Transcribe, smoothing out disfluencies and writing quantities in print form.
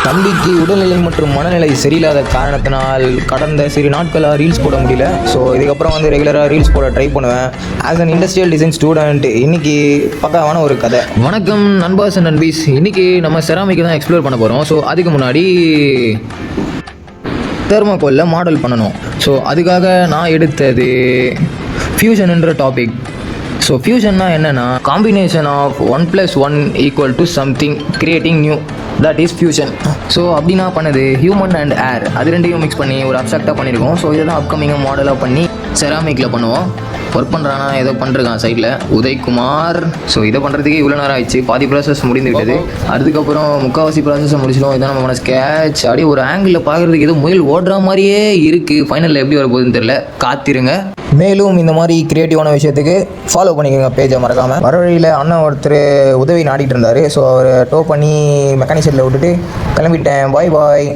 தம்பிக்கு உடல்நிலை மற்றும் மனநிலை சரியில்லாத காரணத்தினால் கடந்த சிறு நாட்களாக ரீல்ஸ் போட முடியல. ஸோ இதுக்கப்புறம் வந்து ரெகுலராக ரீல்ஸ் போட ட்ரை பண்ணுவேன். As an industrial design student இன்னைக்கு பக்காவான ஒரு கதை. வணக்கம் நண்பாஸ் அண்ட் நண்பீஸ். இன்றைக்கி நம்ம செராமிக்கை தான் எக்ஸ்ப்ளோர் பண்ண போகிறோம். ஸோ அதுக்கு முன்னாடி தெர்மோகோலில் மாடல் பண்ணணும். ஸோ அதுக்காக நான் எடுத்தது ஃபியூஷன்ன்ற டாபிக். ஸோ ஃபியூஷன்னா என்னென்னா combination of 1+1 = something creating new, that is fusion. So அப்படி நான் பண்ணது ஹியூமன் அண்ட் ஏர், அது ரெண்டையும் மிக்ஸ் பண்ணி ஒரு அப்சாக்டாக பண்ணியிருக்கோம். ஸோ இதை தான் அப்கமிங்காக மாடலாக பண்ணி செராமிக்கில் பண்ணுவோம். ஒர்க் பண்ணுறானா ஏதோ பண்ணிருக்கான் சைடில் உதய்குமார். ஸோ இதை பண்ணுறதுக்கு இவ்வளோ நேரம் ஆயிடுச்சு. பாதி ப்ராசஸ் முடிந்து விட்டது. அதுக்கப்புறம் முக்கால்வாசி ப்ராசஸை முடிச்சிடும். இதான் நம்ம ஸ்கேட்ச் அப்படியே ஒரு ஆங்கிளில் பார்க்குறதுக்கு ஏதோ முயல் ஓடுற மாதிரியே இருக்குது. ஃபைனலில் எப்படி வர போகுதுன்னு தெரியல, காத்திருங்க. மேலும் இந்த மாதிரி கிரியேட்டிவான விஷயத்துக்கு ஃபாலோ பண்ணிக்கோங்க பேஜை மறக்காமல். வர வழியில் அண்ணன் ஒருத்தர் உதவி நாடிட்டு இருந்தார். ஸோ அவரை டோ பண்ணி மெக்கானிக் செட்டில் விட்டுட்டு கிளம்பிட்டேன். பாய் பாய்.